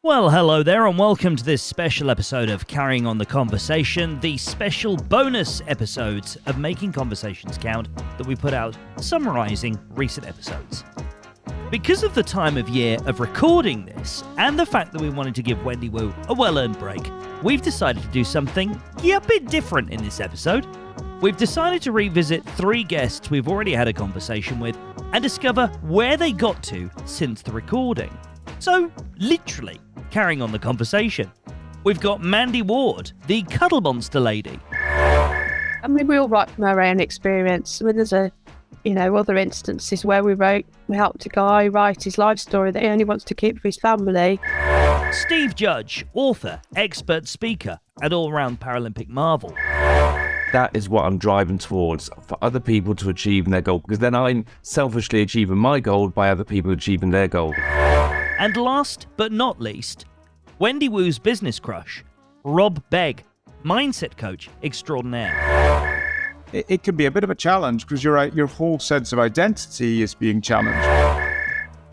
Well, hello there and welcome to this special episode of Carrying On the Conversation, the special bonus episodes of Making Conversations Count that we put out summarising recent episodes. Because of the time of year of recording this, and the fact that we wanted to give Wendy Wu a well-earned break, we've decided to do something a bit different in this episode. We've decided to revisit 3 guests we've already had a conversation with and discover where they got to since the recording. So, literally, carrying on the conversation. We've got Mandy Ward, the cuddle monster lady. I mean, we all write from our own experience. I mean, there's other instances where we helped a guy write his life story that he only wants to keep for his family. Steve Judge, author, expert speaker, and all-round Paralympic marvel. That is what I'm driving towards, for other people to achieve their goal, because then I'm selfishly achieving my goal by other people achieving their goal. And last but not least, Wendy Wu's business crush, Rob Begg, mindset coach extraordinaire. It can be a bit of a challenge because your whole sense of identity is being challenged.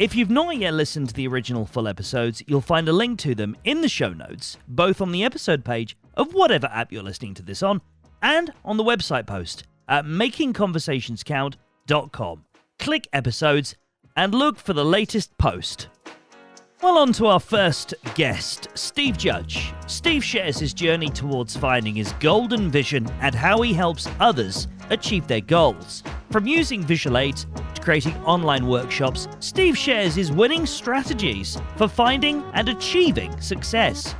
If you've not yet listened to the original full episodes, you'll find a link to them in the show notes, both on the episode page of whatever app you're listening to this on, and on the website post at makingconversationscount.com. Click episodes and look for the latest post. Well, on to our first guest, Steve Judge. Steve shares his journey towards finding his golden vision and how he helps others achieve their goals. From using visual aids to creating online workshops, Steve shares his winning strategies for finding and achieving success.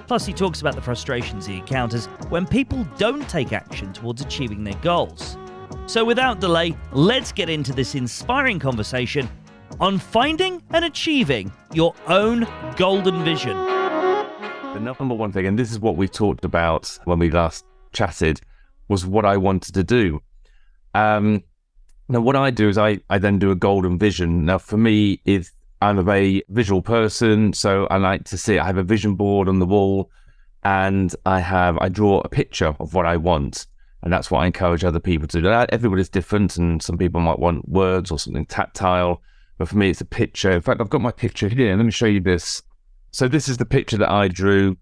Plus, he talks about the frustrations he encounters when people don't take action towards achieving their goals. So without delay, let's get into this inspiring conversation on finding and achieving your own golden vision. The number one thing, and this is what we talked about when we last chatted, was what I wanted to do. Now, what I do is I then do a golden vision. Now, for me, I'm a very visual person, so I like to see. I have a vision board on the wall, and I draw a picture of what I want, and that's what I encourage other people to do. Everybody's different, and some people might want words or something tactile. But for me, it's a picture. In fact, I've got my picture here. Let me show you this. So this is the picture that I drew,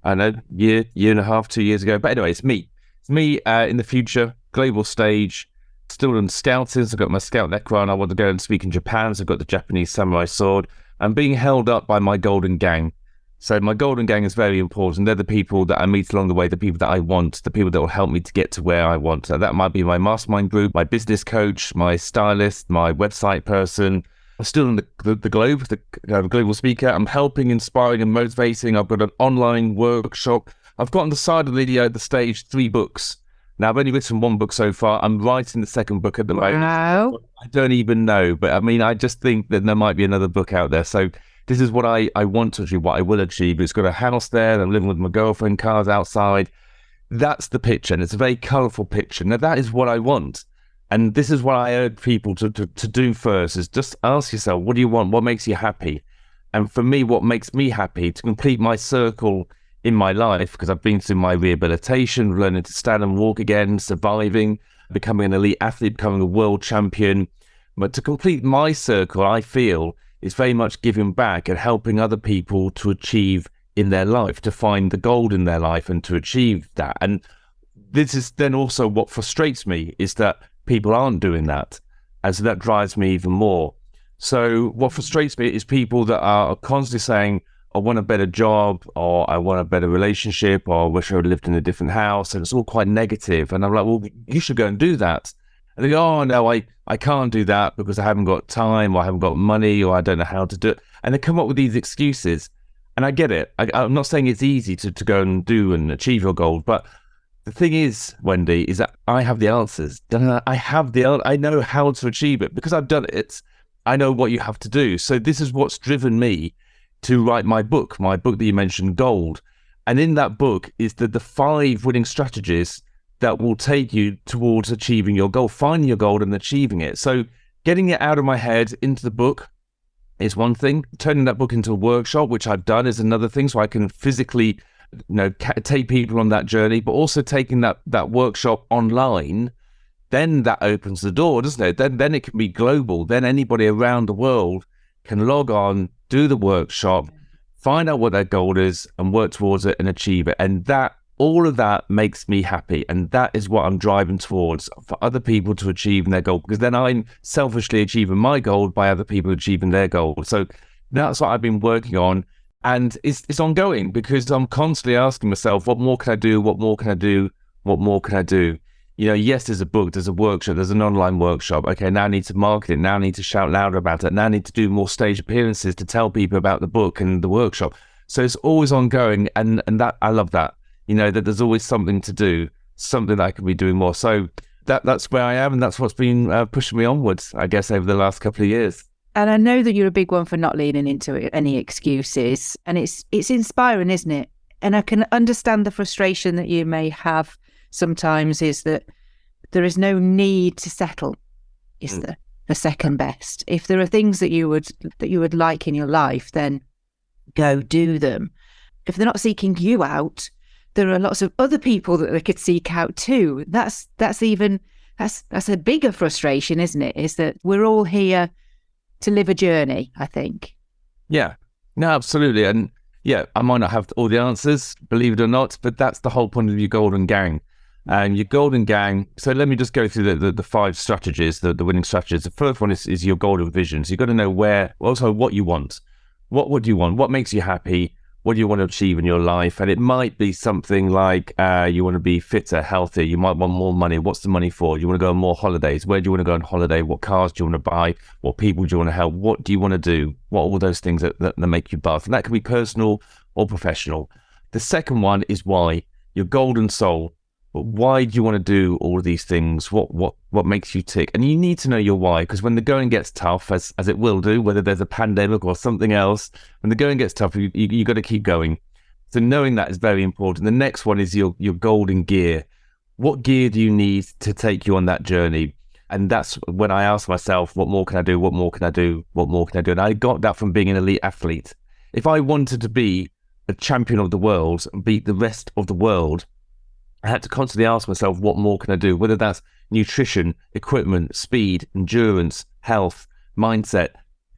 I don't know, year and a half, 2 years ago. But anyway, it's me. It's me in the future, global stage, still in scouting. So I've got my scout necklace on. I want to go and speak in Japan. So I've got the Japanese samurai sword. I'm being held up by my golden gang. So my golden gang is very important. They're the people that I meet along the way, the people that I want, the people that will help me to get to where I want. So that might be my mastermind group, my business coach, my stylist, my website person. I'm still in the globe, the global speaker. I'm helping, inspiring, and motivating. I've got an online workshop. I've got on the side of the stage 3 books. Now, I've only written 1 book so far. I'm writing the 2nd book at the moment. Wow. I don't even know, but I mean, I just think that there might be another book out there. So this is what I want to achieve, what I will achieve. It's got a house there. I'm living with my girlfriend, cars outside. That's the picture, and it's a very colourful picture. Now, that is what I want. And this is what I urge people to do first, is just ask yourself, what do you want? What makes you happy? And for me, what makes me happy, to complete my circle in my life, because I've been through my rehabilitation, learning to stand and walk again, surviving, becoming an elite athlete, becoming a world champion. But to complete my circle, I feel, is very much giving back and helping other people to achieve in their life, to find the gold in their life and to achieve that. And this is then also what frustrates me, is that people aren't doing that, and so that drives me even more. So what frustrates me is people that are constantly saying, I want a better job, or I want a better relationship, or I wish I had lived in a different house, and it's all quite negative. And I'm like, well, you should go and do that. And they go, oh no, I can't do that because I haven't got time, or I haven't got money, or I don't know how to do it. And they come up with these excuses. And I get it. I'm not saying it's easy to go and do and achieve your goal, but the thing is, Wendy, is that I have the answers. I know how to achieve it because I've done it. I know what you have to do. So this is what's driven me to write my book that you mentioned, Gold. And in that book is the 5 winning strategies that will take you towards achieving your goal, finding your goal and achieving it. So getting it out of my head into the book is one thing. Turning that book into a workshop, which I've done, is another thing. So I can physically take people on that journey, but also taking that workshop online, then that opens the door, doesn't it? Then it can be global. Then anybody around the world can log on, do the workshop, find out what their goal is and work towards it and achieve it. And that, all of that makes me happy. And that is what I'm driving towards, for other people to achieve their goal, because then I'm selfishly achieving my goal by other people achieving their goal. So that's what I've been working on. And it's ongoing, because I'm constantly asking myself, what more can I do? What more can I do? What more can I do? You know, yes, there's a book, there's a workshop, there's an online workshop. Okay, now I need to market it. Now I need to shout louder about it. Now I need to do more stage appearances to tell people about the book and the workshop. So it's always ongoing, and that, I love that. You know, that there's always something to do, something that I could be doing more. So that's where I am, and that's what's been pushing me onwards, I guess, over the last couple of years. And I know that you're a big one for not leaning into any excuses, and it's inspiring, isn't it? And I can understand the frustration that you may have sometimes, is that there is no need to settle, is there, for second best. If there are things that you would like in your life, then go do them. If they're not seeking you out, there are lots of other people that they could seek out too. That's a bigger frustration, isn't it? Is that we're all here to live a journey, I think. Yeah. No, absolutely. And yeah, I might not have all the answers, believe it or not, but that's the whole point of your golden gang. And your golden gang, so let me just go through the 5 strategies, the winning strategies. The first one is your golden vision. So you've got to know what you want. What would you want? What makes you happy? What do you want to achieve in your life? And it might be something like you want to be fitter, healthier. You might want more money. What's the money for? You want to go on more holidays. Where do you want to go on holiday? What cars do you want to buy? What people do you want to help? What do you want to do? What are all those things that make you buzz? And that can be personal or professional. The second one is why. Your golden soul. But why do you want to do all of these things? What makes you tick? And you need to know your why, because when the going gets tough, as it will do, whether there's a pandemic or something else, when the going gets tough, you got to keep going. So knowing that is very important. The next one is your golden gear. What gear do you need to take you on that journey? And that's when I ask myself, what more can I do? What more can I do? What more can I do? And I got that from being an elite athlete. If I wanted to be a champion of the world and beat the rest of the world, I had to constantly ask myself, what more can I do? Whether that's nutrition, equipment, speed, endurance, health, mindset.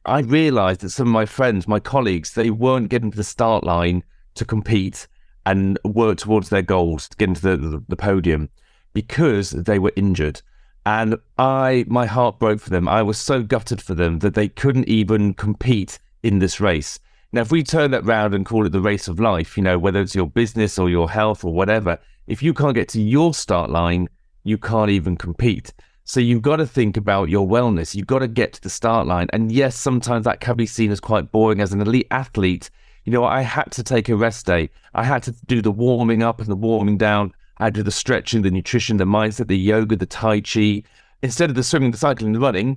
I realized that some of my friends, my colleagues, they weren't getting to the start line to compete and work towards their goals, to get into the podium, because they were injured. And my heart broke for them. I was so gutted for them that they couldn't even compete in this race. Now, if we turn that round and call it the race of life, you know, whether it's your business or your health or whatever, if you can't get to your start line, you can't even compete. So you've got to think about your wellness. You've got to get to the start line. And yes, sometimes that can be seen as quite boring. As an elite athlete, you know, I had to take a rest day. I had to do the warming up and the warming down. I had to do the stretching, the nutrition, the mindset, the yoga, the tai chi. Instead of the swimming, the cycling, the running,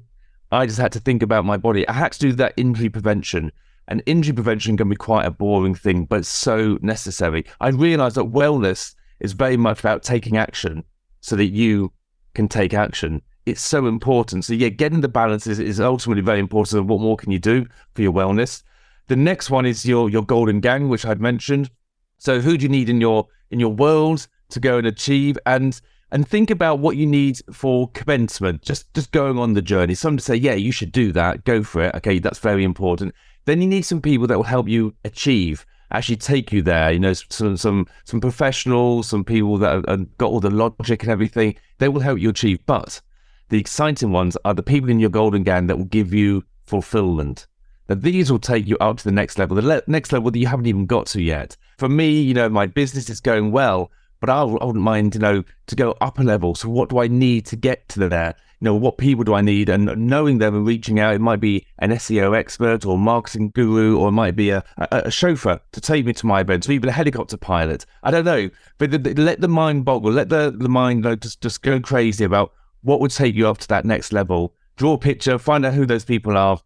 I just had to think about my body. I had to do that injury prevention. And injury prevention can be quite a boring thing, but it's so necessary. I realized that wellness is very much about taking action so that you can take action. It's so important. So yeah, getting the balance is ultimately very important. And what more can you do for your wellness? The next one is your golden gang, which I'd mentioned. So who do you need in your world to go and achieve? And think about what you need for commencement, just going on the journey. Some to say, yeah, you should do that, go for it. Okay, that's very important. Then you need some people that will help you achieve, actually take you there. You know, some professionals, some people that have got all the logic and everything. They will help you achieve. But the exciting ones are the people in your golden gang that will give you fulfillment. Now, these will take you up to the next level, next level that you haven't even got to yet. For me, you know, my business is going well, but I wouldn't mind, you know, to go up a level. So what do I need to get to there? You know, what people do I need? And knowing them and reaching out, it might be an SEO expert or marketing guru, or it might be a chauffeur to take me to my events, or even a helicopter pilot. I don't know. But let the mind boggle, let the mind, you know, just go crazy about what would take you up to that next level. Draw a picture, find out who those people are,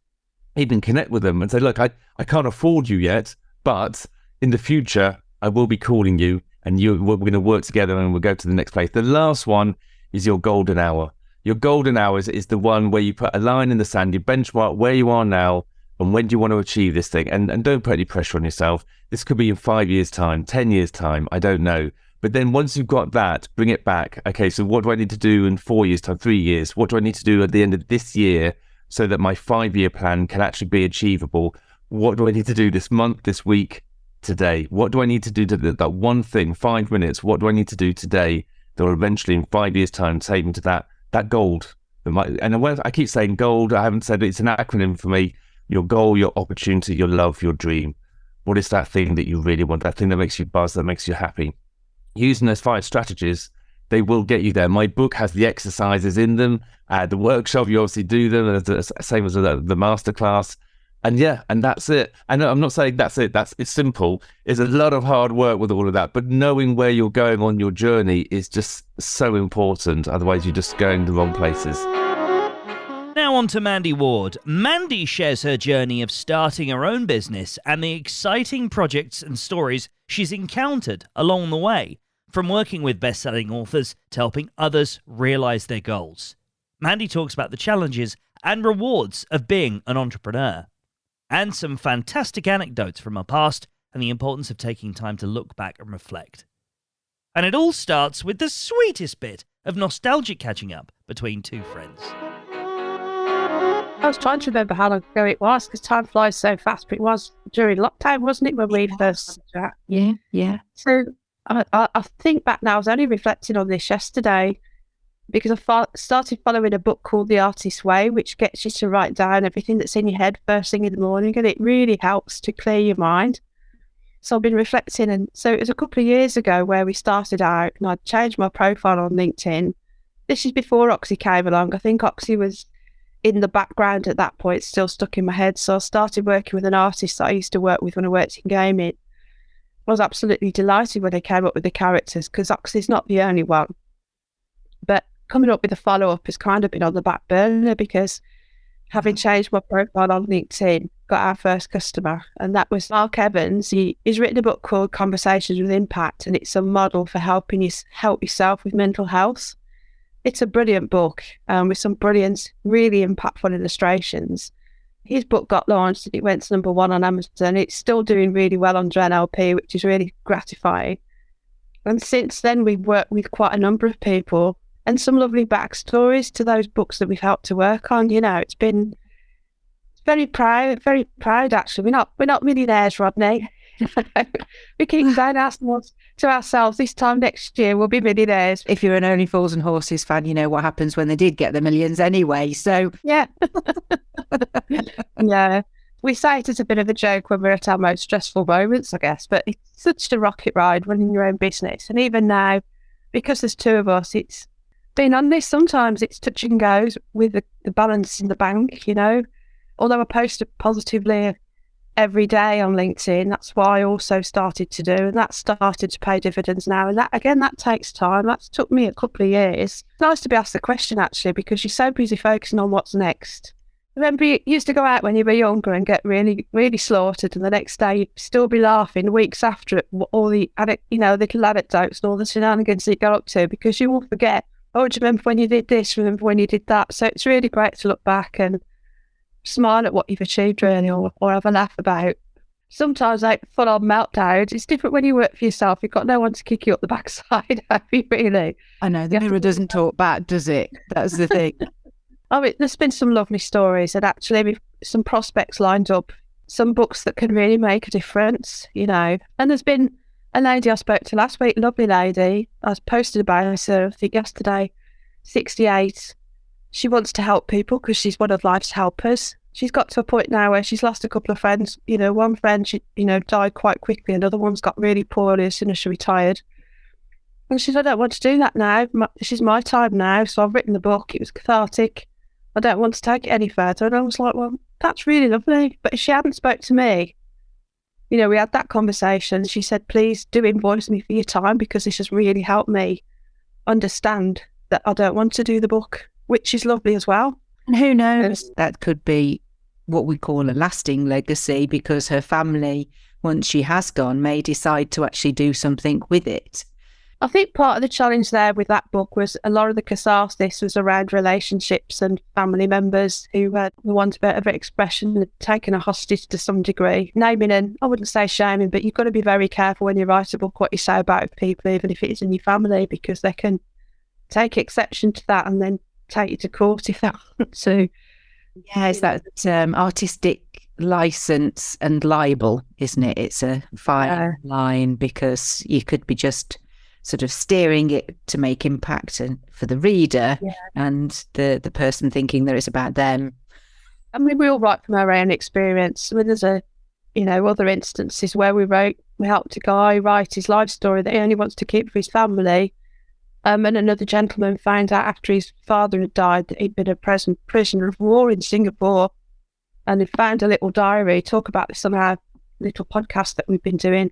even connect with them and say, look, I can't afford you yet, but in the future, I will be calling you, and we're going to work together and we'll go to the next place. The last one is your golden hour. Your golden hours is the one where you put a line in the sand, you benchmark where you are now and when do you want to achieve this thing. And don't put any pressure on yourself. This could be in 5 years' time, 10 years' time, I don't know. But then once you've got that, bring it back. Okay, so what do I need to do in 4 years' time, 3 years? What do I need to do at the end of this year so that my 5-year plan can actually be achievable? what do I need to do this month, this week, today? What do I need to do to that one thing, 5 minutes? What do I need to do today that will eventually in 5 years' time take me to that gold? And I keep saying gold, I haven't said it's an acronym for me. Your goal, your opportunity, your love, your dream. What is that thing that you really want? That thing that makes you buzz, that makes you happy? Using those 5 strategies, they will get you there. My book has the exercises in them. The workshop, you obviously do them, and the same as the masterclass. And that's it. And I'm not saying that's it. It's simple. It's a lot of hard work with all of that. But knowing where you're going on your journey is just so important. Otherwise, you're just going the wrong places. Now on to Mandy Ward. Mandy shares her journey of starting her own business and the exciting projects and stories she's encountered along the way, from working with best-selling authors to helping others realise their goals. Mandy talks about the challenges and rewards of being an entrepreneur, and some fantastic anecdotes from her past and the importance of taking time to look back and reflect. And it all starts with the sweetest bit of nostalgic catching up between two friends. I was trying to remember how long ago it was, because time flies so fast, but it was during lockdown, wasn't it, when we first chat? Yeah. So I think back now, I was only reflecting on this yesterday, because I started following a book called The Artist's Way, which gets you to write down everything that's in your head first thing in the morning, and it really helps to clear your mind. So I've been reflecting, and so it was a couple of years ago where we started out, and I'd changed my profile on LinkedIn. This is before Oxy came along. I think Oxy was in the background at that point, still stuck in my head. So I started working with an artist that I used to work with when I worked in gaming. I was absolutely delighted when they came up with the characters, because Oxy's not the only one. But coming up with a follow-up has kind of been on the back burner, because having changed my profile on LinkedIn, got our first customer, and that was Mark Evans. He's written a book called Conversations with Impact, and it's a model for helping you help yourself with mental health. It's a brilliant book with some brilliant, really impactful illustrations. His book got launched and it went to #1 on Amazon. It's still doing really well on NLP, which is really gratifying. And since then, we've worked with quite a number of people and some lovely backstories to those books that we've helped to work on. You know, it's very proud actually. We're not millionaires, Rodney. We keep saying to ourselves, this time next year we'll be millionaires. If you're an Only Fools and Horses fan, you know what happens when they did get the millions anyway. So yeah. Yeah. We say it as a bit of a joke when we're at our most stressful moments, I guess, but it's such a rocket ride running your own business. And even now, because there's two of us, it's being honest, sometimes it's touch and goes with the balance in the bank, you know. Although I post positively every day on LinkedIn, that's what I also started to do, and that started to pay dividends now. And that takes time. That's took me a couple of years. It's nice to be asked the question, actually, because you're so busy focusing on what's next. Remember, you used to go out when you were younger and get really, really slaughtered, and the next day you'd still be laughing weeks after it, all the little anecdotes and all the shenanigans that you got up to, because you will forget. Oh, do you remember when you did this? Remember when you did that? So it's really great to look back and smile at what you've achieved, really, or have a laugh about. Sometimes, like full-on meltdowns. It's different when you work for yourself. You've got no one to kick you up the backside, have you, really? I know, the mirror doesn't talk back, does it? That's the thing. I mean, there's been some lovely stories, and actually we've some prospects lined up, some books that can really make a difference, you know. And there's been a lady I spoke to last week, lovely lady. I posted about her, I think yesterday, 68. She wants to help people because she's one of life's helpers. She's got to a point now where she's lost a couple of friends. You know, one friend, she, died quite quickly. Another one's got really poorly as soon as she retired. And she said, I don't want to do that now. This is my time now. So I've written the book. It was cathartic. I don't want to take it any further. And I was like, well, that's really lovely. But if she hadn't spoke to me, we had that conversation. She said, please do invoice me for your time, because this has really helped me understand that I don't want to do the book, which is lovely as well. And who knows, that could be what we call a lasting legacy, because her family, once she has gone, may decide to actually do something with it. I think part of the challenge there with that book was a lot of the catharsis was around relationships and family members who had, for want of a better expression, had taken a hostage to some degree. Naming and, I wouldn't say shaming, but you've got to be very careful when you write a book what you say about people, even if it is in your family, because they can take exception to that and then take you to court if they want to. Yeah, it's that artistic license and libel, isn't it? It's a fine line, because you could be just sort of steering it to make impact and for the reader, and the person thinking that it's about them. I mean, we all write from our own experience. I mean, there's other instances where we helped a guy write his life story that he only wants to keep for his family. And another gentleman found out after his father had died that he'd been a prisoner of war in Singapore, and he found a little diary. Talk about this on our little podcast that we've been doing.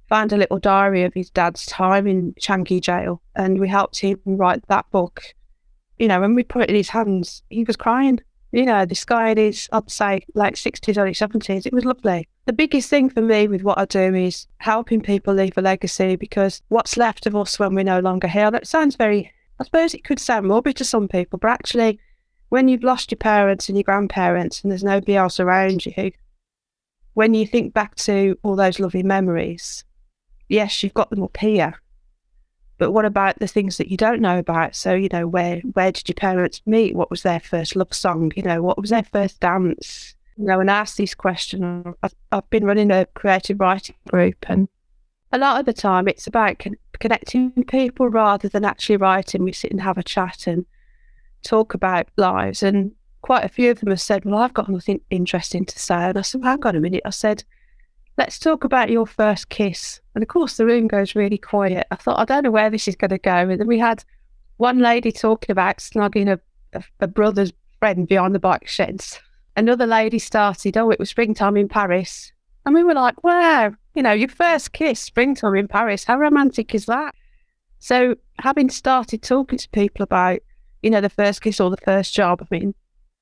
Found a little diary of his dad's time in Changi jail, and we helped him write that book. When we put it in his hands, he was crying. This guy in his, I'd say, late 60s, early 70s. It was lovely. The biggest thing for me with what I do is helping people leave a legacy, because what's left of us when we're no longer here, that sounds I suppose it could sound morbid to some people, but actually, when you've lost your parents and your grandparents and there's nobody else around you, when you think back to all those lovely memories, yes, you've got them up here. But what about the things that you don't know about? So, where did your parents meet? What was their first love song? What was their first dance? And ask these questions. I've been running a creative writing group, and a lot of the time it's about connecting people rather than actually writing. We sit and have a chat and talk about lives, and quite a few of them have said, well, I've got nothing interesting to say. And I said, well, hang on a minute. I said, let's talk about your first kiss. And of course, the room goes really quiet. I thought, I don't know where this is going to go. And then we had one lady talking about snuggling a brother's friend behind the bike sheds. Another lady started, it was springtime in Paris. And we were like, wow, your first kiss, springtime in Paris. How romantic is that? So having started talking to people about, the first kiss or the first job, I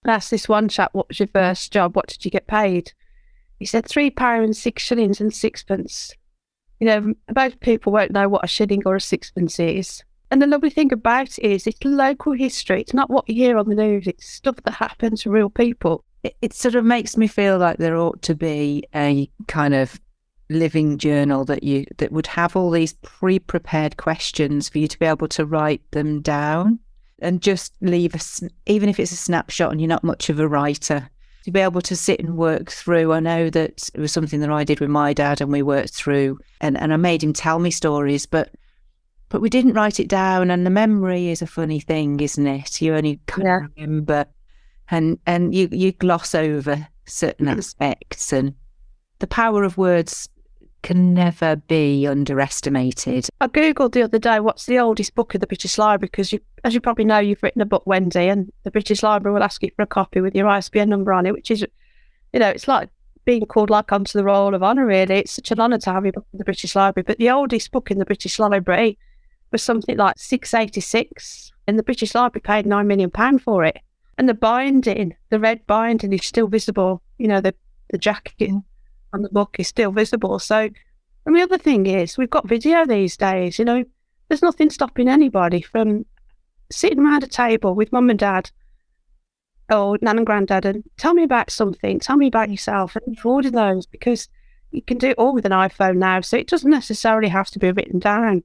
asked this one chap, what was your first job? What did you get paid? He said £3, 6 shillings and sixpence. Most people won't know what a shilling or a sixpence is. And the lovely thing about it is it's local history. It's not what you hear on the news. It's stuff that happens to real people. It sort of makes me feel like there ought to be a kind of living journal that would have all these pre-prepared questions for you to be able to write them down, and just leave even if it's a snapshot and you're not much of a writer, to be able to sit and work through. I know that it was something that I did with my dad, and we worked through, and I made him tell me stories, but we didn't write it down. And the memory is a funny thing, isn't it? You only kind of remember, and you gloss over certain aspects, and the power of words can never be underestimated. I googled the other day, what's the oldest book in the British Library? Because as you probably know, you've written a book, Wendy, and the British Library will ask you for a copy with your ISBN number on it, which is, it's like being called onto the Roll of Honour, really. It's such an honour to have your book in the British Library. But the oldest book in the British Library was something like 686, and the British Library paid £9 million for it. And the binding, the red binding, is still visible. The jacket on the book is still visible. So, and the other thing is, we've got video these days. There's nothing stopping anybody from sitting around a table with mum and dad or nan and granddad and tell me about something, tell me about yourself, and forwarding those, because you can do it all with an iPhone now, so it doesn't necessarily have to be written down.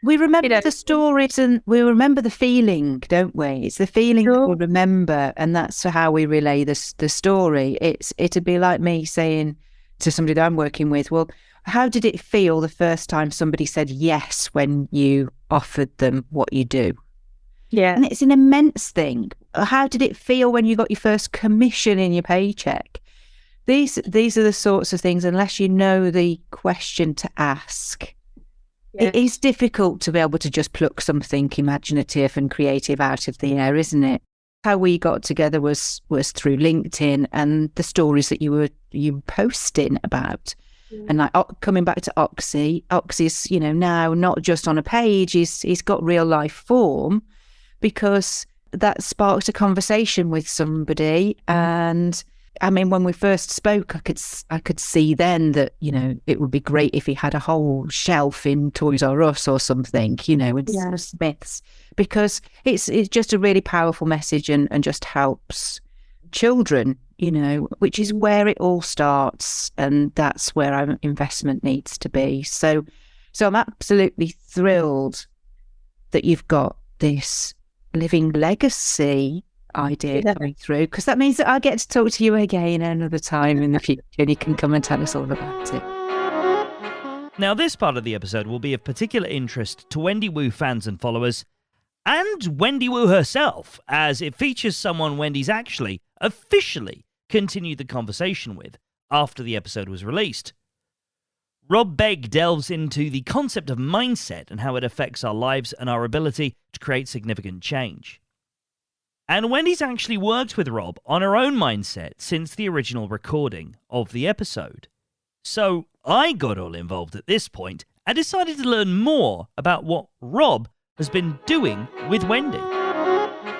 We remember the stories, and we remember the feeling, don't we? It's the feeling that we remember, and that's how we relay the story. It'd be like me saying to somebody that I'm working with, well, how did it feel the first time somebody said yes when you offered them what you do? Yeah. And it's an immense thing. How did it feel when you got your first commission in your paycheck? These are the sorts of things, unless you know the question to ask. Yeah. It is difficult to be able to just pluck something imaginative and creative out of the air, isn't it? How we got together was through LinkedIn and the stories that you were posting about. Yeah. And coming back to Oxy's, now not just on a page, he's got real life form, because that sparked a conversation with somebody. And when we first spoke, I could see then that, it would be great if he had a whole shelf in Toys R Us or something, in Smiths, because it's just a really powerful message and just helps children, which is where it all starts, and that's where our investment needs to be. So I'm absolutely thrilled that you've got this living legacy idea coming through, because that means that I'll get to talk to you again another time in the future and you can come and tell us all about it. Now, this part of the episode will be of particular interest to Wendy Wu fans and followers, and Wendy Wu herself, as it features someone Wendy's actually, officially continued the conversation with after the episode was released. Rob Begg delves into the concept of mindset and how it affects our lives and our ability to create significant change. And Wendy's actually worked with Rob on her own mindset since the original recording of the episode. So I got all involved at this point and decided to learn more about what Rob has been doing with Wendy.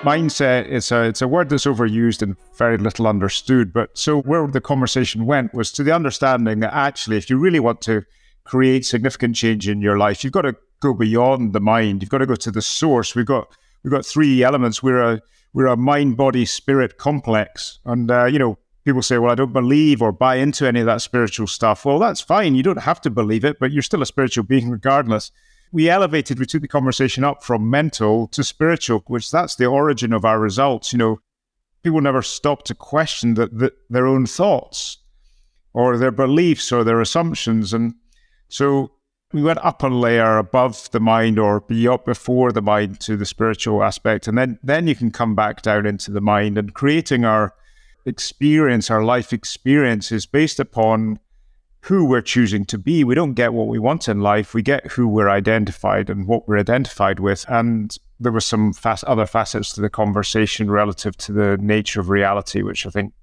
Mindset, it's a word that's overused and very little understood. But so where the conversation went was to the understanding that actually, if you really want to create significant change in your life, you've got to go beyond the mind. You've got to go to the source. We've got three elements. We're a mind, body, spirit complex. And people say, well, I don't believe or buy into any of that spiritual stuff. Well, that's fine. You don't have to believe it, but you're still a spiritual being regardless. We took the conversation up from mental to spiritual, which that's the origin of our results. People never stop to question their own thoughts or their beliefs or their assumptions. And so we went up a layer above the mind or before the mind to the spiritual aspect. And then you can come back down into the mind, and creating our experience, our life experience is based upon who we're choosing to be. We don't get what we want in life. We get who we're identified and what we're identified with. And there were some other facets to the conversation relative to the nature of reality, which I think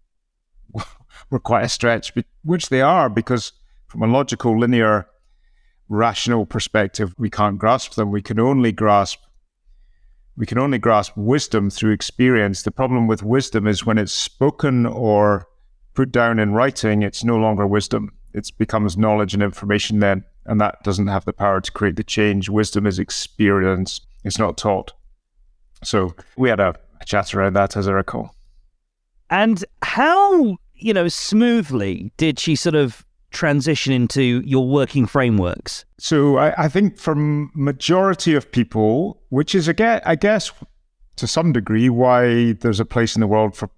were quite a stretch, which they are, because from a logical, linear, rational perspective, we can't grasp them. We can only grasp wisdom through experience. The problem with wisdom is when it's spoken or put down in writing, it's no longer wisdom. It becomes knowledge and information then, and that doesn't have the power to create the change. Wisdom is experience. It's not taught. So we had a chat around that, as I recall. And how, smoothly did she sort of transition into your working frameworks? So I think for majority of people, which is, I guess, to some degree, why there's a place in the world for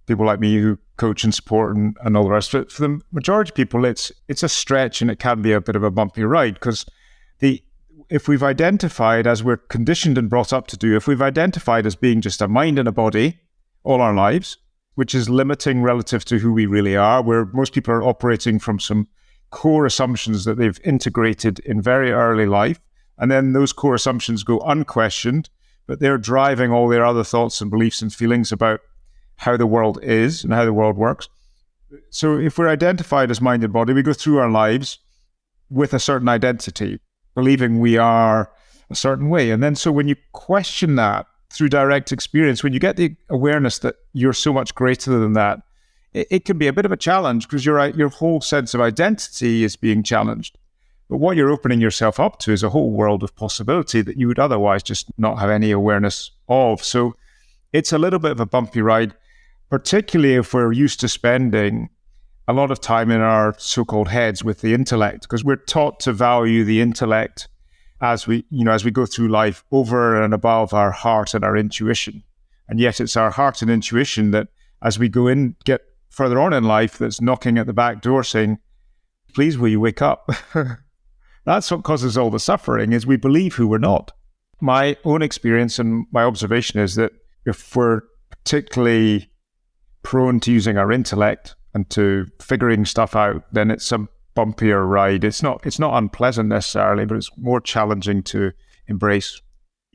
people like me who coach and support and all the rest of it. For the majority of people, it's a stretch, and it can be a bit of a bumpy ride, because if we've identified, as we're conditioned and brought up to do, if we've identified as being just a mind and a body all our lives, which is limiting relative to who we really are, where most people are operating from some core assumptions that they've integrated in very early life, and then those core assumptions go unquestioned, but they're driving all their other thoughts and beliefs and feelings about how the world is and how the world works. So if we're identified as mind and body, we go through our lives with a certain identity, believing we are a certain way. And then so when you question that through direct experience, when you get the awareness that you're so much greater than that, it can be a bit of a challenge, because your whole sense of identity is being challenged. But what you're opening yourself up to is a whole world of possibility that you would otherwise just not have any awareness of. So it's a little bit of a bumpy ride, particularly if we're used to spending a lot of time in our so-called heads with the intellect, because we're taught to value the intellect as we go through life over and above our heart and our intuition. And yet it's our heart and intuition that, as we get further on in life, that's knocking at the back door saying, please, will you wake up? That's what causes all the suffering, is we believe who we're not. My own experience and my observation is that if we're particularly prone to using our intellect and to figuring stuff out, then it's a bumpier ride. It's not unpleasant necessarily, but it's more challenging to embrace.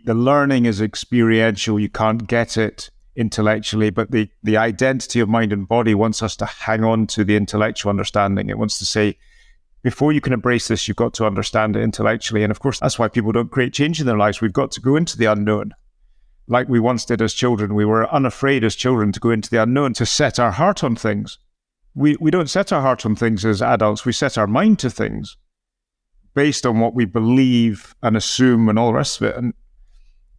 The learning is experiential. You can't get it intellectually, but the identity of mind and body wants us to hang on to the intellectual understanding. It wants to say, before you can embrace this, you've got to understand it intellectually. And of course, that's why people don't create change in their lives. We've got to go into the unknown. Like we once did as children. We were unafraid as children to go into the unknown, to set our heart on things. We don't set our heart on things as adults. We set our mind to things based on what we believe and assume and all the rest of it. And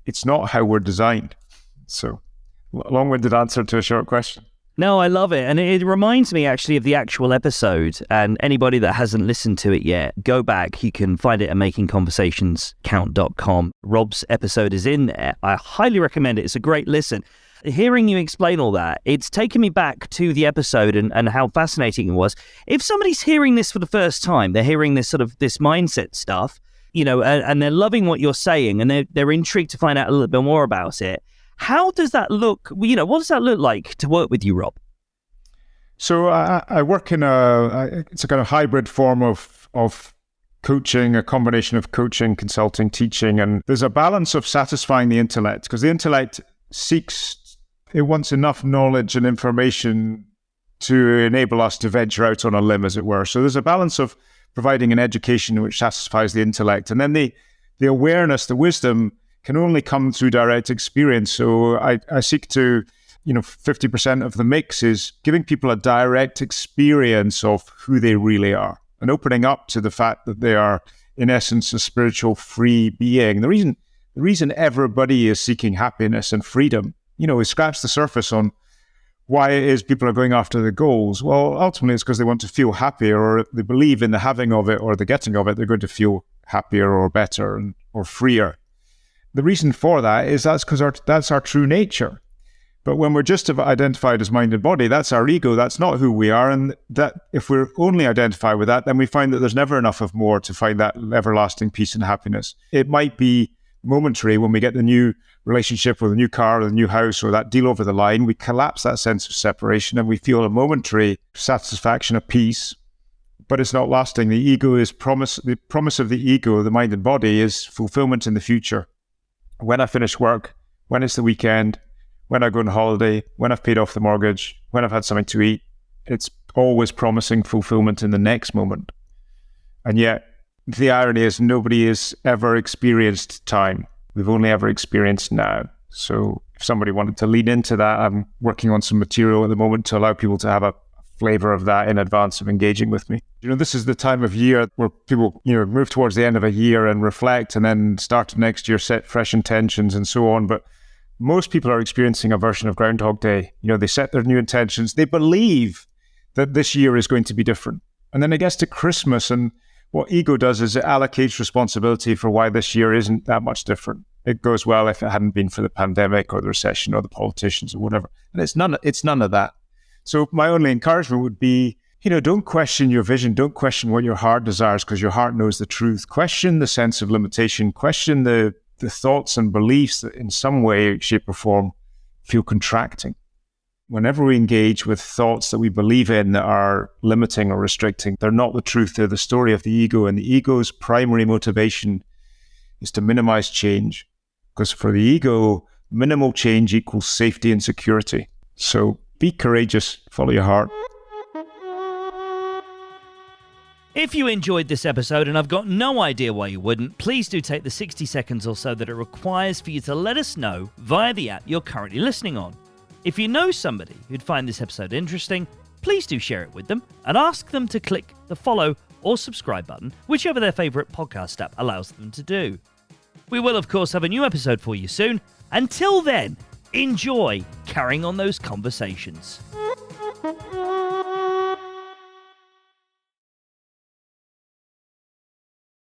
it's not how we're designed. So, long-winded answer to a short question. No, I love it. And it reminds me actually of the actual episode. And anybody that hasn't listened to it yet, go back. You can find it at makingconversationscount.com. Rob's episode is in there. I highly recommend it. It's a great listen. Hearing you explain all that, it's taken me back to the episode and how fascinating it was. If somebody's hearing this for the first time, they're hearing this sort of this mindset stuff, and they're loving what you're saying and they're intrigued to find out a little bit more about it. How does that look? What does that look like to work with you, Rob? So I work in it's a kind of hybrid form of coaching, a combination of coaching, consulting, teaching, and there's a balance of satisfying the intellect, because the intellect it wants enough knowledge and information to enable us to venture out on a limb, as it were. So there's a balance of providing an education which satisfies the intellect, and then the awareness, the wisdom can only come through direct experience. So I seek to, 50% of the mix is giving people a direct experience of who they really are and opening up to the fact that they are, in essence, a spiritual free being. The reason everybody is seeking happiness and freedom, we scratch the surface on why it is people are going after the goals. Well, ultimately it's because they want to feel happier, or they believe in the having of it or the getting of it, they're going to feel happier or better or freer. The reason for that is that's because that's our true nature. But when we're just identified as mind and body, that's our ego, that's not who we are. And that if we're only identified with that, then we find that there's never enough of more to find that everlasting peace and happiness. It might be momentary when we get the new relationship or the new car or the new house or that deal over the line. We collapse that sense of separation and we feel a momentary satisfaction of peace, but it's not lasting. The ego is the promise of the ego, the mind and body, is fulfillment in the future. When I finish work, when it's the weekend, when I go on holiday, when I've paid off the mortgage, when I've had something to eat, it's always promising fulfillment in the next moment. And yet, the irony is nobody has ever experienced time. We've only ever experienced now. So if somebody wanted to lean into that, I'm working on some material at the moment to allow people to have a flavor of that in advance of engaging with me. This is the time of year where people, move towards the end of a year and reflect, and then start of next year, set fresh intentions and so on. But most people are experiencing a version of Groundhog Day. They set their new intentions. They believe that this year is going to be different. And then it gets to Christmas, and what ego does is it allocates responsibility for why this year isn't that much different. It goes, well, if it hadn't been for the pandemic or the recession or the politicians or whatever. And it's none of that. So my only encouragement would be, don't question your vision. Don't question what your heart desires, because your heart knows the truth. Question the sense of limitation. Question the thoughts and beliefs that in some way, shape or form feel contracting. Whenever we engage with thoughts that we believe in that are limiting or restricting, they're not the truth. They're the story of the ego. And the ego's primary motivation is to minimize change. Because for the ego, minimal change equals safety and security. So be courageous, follow your heart. If you enjoyed this episode, and I've got no idea why you wouldn't, please do take the 60 seconds or so that it requires for you to let us know via the app you're currently listening on. If you know somebody who'd find this episode interesting, please do share it with them and ask them to click the follow or subscribe button, whichever their favourite podcast app allows them to do. We will, of course, have a new episode for you soon. Until then, enjoy carrying on those conversations.